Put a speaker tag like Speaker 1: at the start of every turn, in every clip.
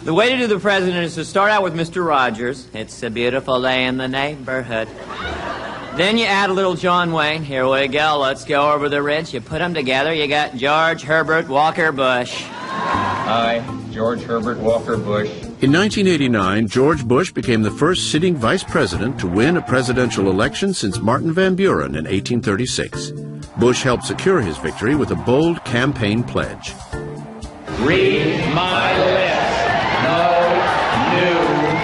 Speaker 1: The way to do the president is to start out with Mr. Rogers. It's a beautiful day in the neighborhood. Then you add a little John Wayne. Here we go. Let's go over the ridge. You put them together. You got George Herbert Walker Bush.
Speaker 2: Hi, George Herbert Walker Bush.
Speaker 3: In 1989, George Bush became the first sitting vice president to win a presidential election since Martin Van Buren in 1836. Bush helped secure his victory with a bold campaign pledge.
Speaker 2: Read my lips. No new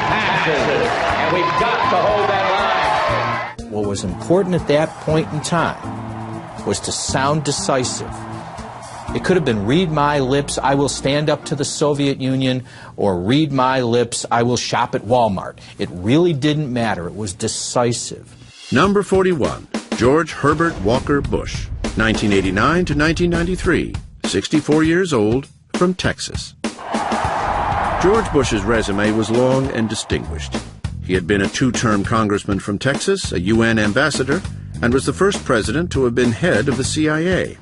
Speaker 2: taxes. And we've got to hold that line.
Speaker 4: What was important at that point in time was to sound decisive. It could have been, read my lips, I will stand up to the Soviet Union, or read my lips, I will shop at Walmart. It really didn't matter. It was decisive.
Speaker 3: Number 41, George Herbert Walker Bush, 1989 to 1993, 64 years old, from Texas. George Bush's resume was long and distinguished. He had been a two-term congressman from Texas, a UN ambassador, and was the first president to have been head of the CIA.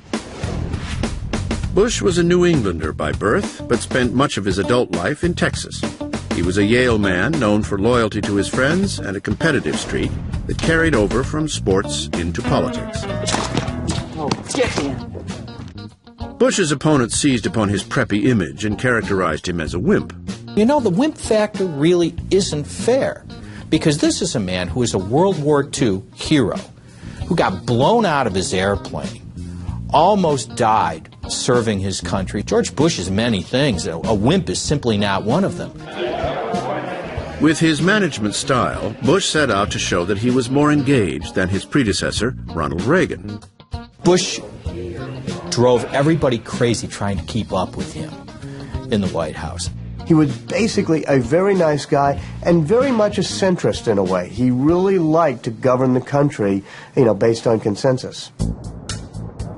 Speaker 3: Bush was a New Englander by birth, but spent much of his adult life in Texas. He was a Yale man known for loyalty to his friends and a competitive streak that carried over from sports into politics.
Speaker 5: Oh, get in.
Speaker 3: Bush's opponents seized upon his preppy image and characterized him as a wimp.
Speaker 4: You know, the wimp factor really isn't fair, because this is a man who is a World War II hero, who got blown out of his airplane, almost died serving his country. George Bush is many things. A wimp is simply not one of them.
Speaker 3: With his management style, Bush set out to show that he was more engaged than his predecessor, Ronald Reagan.
Speaker 4: Bush drove everybody crazy trying to keep up with him in the White House.
Speaker 6: He was basically a very nice guy and very much a centrist in a way. He really liked to govern the country, based on consensus.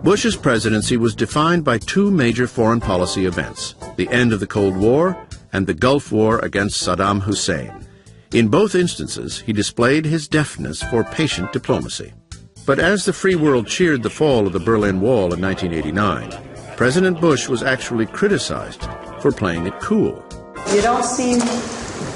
Speaker 3: Bush's presidency was defined by two major foreign policy events, the end of the Cold War and the Gulf War against Saddam Hussein. In both instances, he displayed his deftness for patient diplomacy. But as the free world cheered the fall of the Berlin Wall in 1989, President Bush was actually criticized for playing it cool.
Speaker 5: You don't seem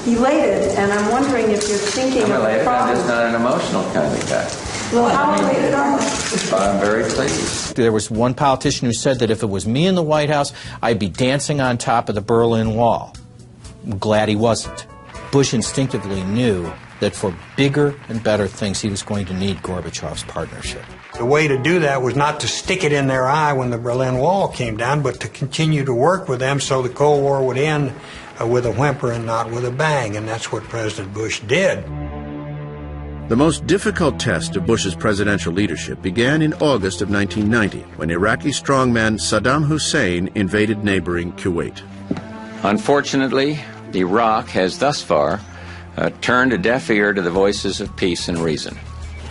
Speaker 5: elated, and I'm wondering if you're thinking
Speaker 2: I'm
Speaker 5: of
Speaker 2: elated. I'm
Speaker 5: problems.
Speaker 2: just not an emotional kind of guy.
Speaker 5: Well, how elated are you?
Speaker 2: I'm very pleased.
Speaker 4: There was one politician who said that if it was me in the White House, I'd be dancing on top of the Berlin Wall. I'm glad he wasn't. Bush instinctively knew that for bigger and better things, he was going to need Gorbachev's partnership.
Speaker 7: The way to do that was not to stick it in their eye when the Berlin Wall came down, but to continue to work with them so the Cold War would end with a whimper and not with a bang, and that's what President Bush did.
Speaker 3: The most difficult test of Bush's presidential leadership began in August of 1990, when Iraqi strongman Saddam Hussein invaded neighboring Kuwait.
Speaker 2: Unfortunately, Iraq has thus far turned a deaf ear to the voices of peace and reason.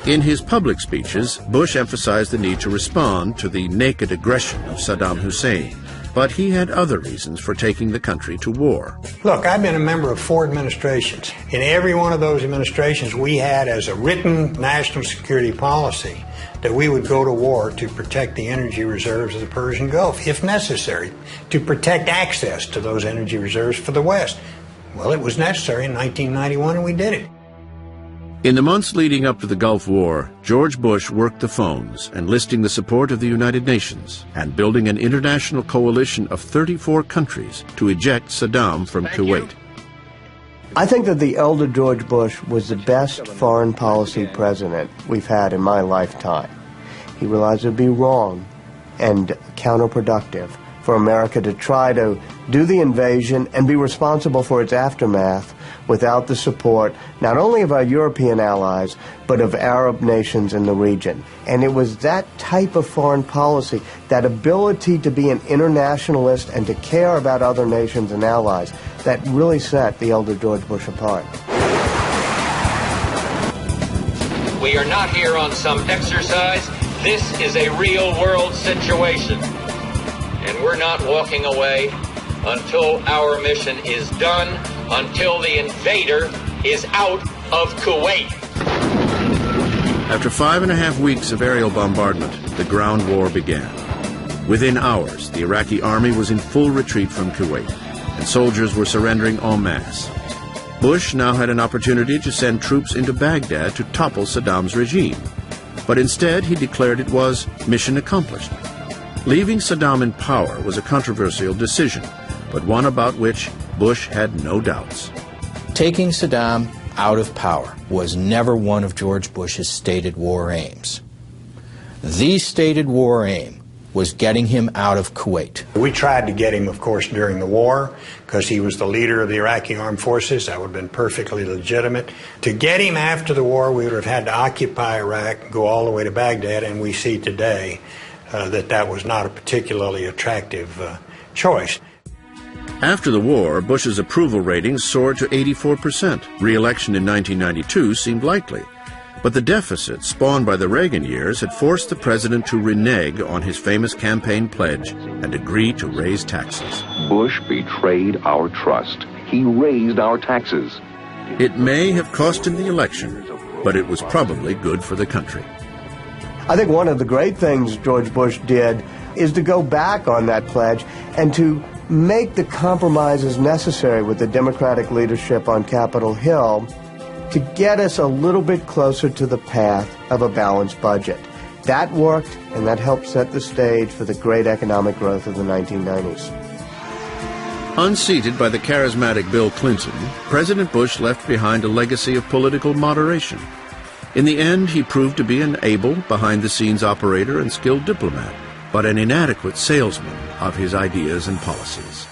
Speaker 3: In his public speeches, Bush emphasized the need to respond to the naked aggression of Saddam Hussein, but he had other reasons for taking the country to war.
Speaker 7: Look, I've been a member of 4 administrations. In every one of those administrations, we had as a written national security policy that we would go to war to protect the energy reserves of the Persian Gulf, if necessary, to protect access to those energy reserves for the West. Well, it was necessary in 1991, and we did it.
Speaker 3: In the months leading up to the Gulf War, George Bush worked the phones, enlisting the support of the United Nations and building an international coalition of 34 countries to eject Saddam from Kuwait.
Speaker 6: I think that the elder George Bush was the best foreign policy president we've had in my lifetime. He realized it would be wrong and counterproductive for America to try to do the invasion and be responsible for its aftermath without the support not only of our European allies, but of Arab nations in the region. And it was that type of foreign policy, that ability to be an internationalist and to care about other nations and allies, that really set the elder George Bush apart.
Speaker 8: We are not here on some exercise. This is a real-world situation. And we're not walking away until our mission is done, until the invader is out of Kuwait.
Speaker 3: After 5.5 weeks of aerial bombardment, the ground war began. Within hours, the Iraqi army was in full retreat from Kuwait, and and soldiers were surrendering en masse. Bush now had an opportunity to send troops into Baghdad to topple Saddam's regime, but instead he declared it was mission accomplished. Leaving Saddam in power was a controversial decision, but one about which Bush had no doubts.
Speaker 4: Taking Saddam out of power was never one of George Bush's stated war aims. The stated war aim was getting him out of Kuwait.
Speaker 7: We tried to get him, of course, during the war, because he was the leader of the Iraqi armed forces. That would have been perfectly legitimate. To get him after the war, we would have had to occupy Iraq, go all the way to Baghdad, and we see today that was not a particularly attractive choice.
Speaker 3: After the war, Bush's approval ratings soared to 84%. Re-election in 1992 seemed likely. But the deficit spawned by the Reagan years had forced the president to renege on his famous campaign pledge and agree to raise taxes.
Speaker 9: Bush betrayed our trust. He raised our taxes.
Speaker 3: It may have cost him the election, but it was probably good for the country.
Speaker 6: I think one of the great things George Bush did is to go back on that pledge and to make the compromises necessary with the Democratic leadership on Capitol Hill to get us a little bit closer to the path of a balanced budget. That worked, and that helped set the stage for the great economic growth of the 1990s.
Speaker 3: Unseated by the charismatic Bill Clinton, President Bush left behind a legacy of political moderation. In the end, he proved to be an able, behind-the-scenes operator and skilled diplomat, but an inadequate salesman of his ideas and policies.